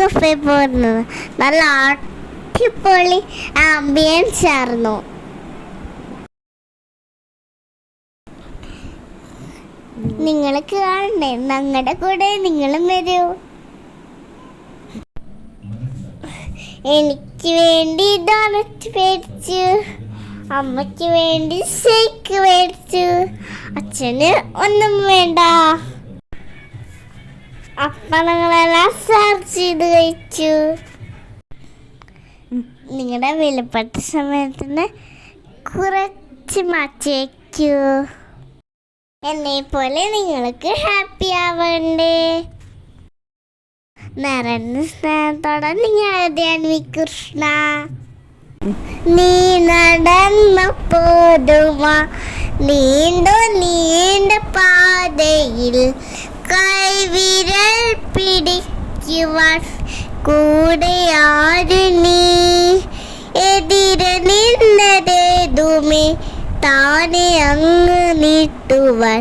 Cafe പോകുന്നത്. നല്ല അടിപൊളി ആംബിയൻസ് ആയിരുന്നു. നിങ്ങൾക്ക് കാണണ്ടേ? ഞങ്ങളുടെ കൂടെ നിങ്ങളും വരൂ. എനിക്ക് വേണ്ടി ഡോണറ്റ് മേടിച്ചു, അമ്മയ്ക്ക് വേണ്ടി ഷേക്ക് മേടിച്ചു, അച്ഛന് ഒന്നും വേണ്ട. അപ്പം ഞങ്ങളെല്ലാം സെർവ് ചെയ്ത് കഴിച്ചു. നിങ്ങളുടെ വിലപ്പെട്ട സമയത്തിന് കുറച്ച് മാറ്റി വയ്ക്കൂ. എന്നെ പോലെ നിങ്ങൾക്ക് ഹാപ്പി ആവണ്ടേ? നിറഞ്ഞ സ്നേഹത്തോടെ നിങ്ങൾ കൃഷ്ണ. നീ നടന്ന പോതുമാ നീണ്ട പാതയിൽ കൈവിരൽ പിടിക്കുവാൻ കൂടെ ആരു നീ? എതിര നിന്നതേതുമേ താനെ അങ്ങ് നീട്ടുവാൻ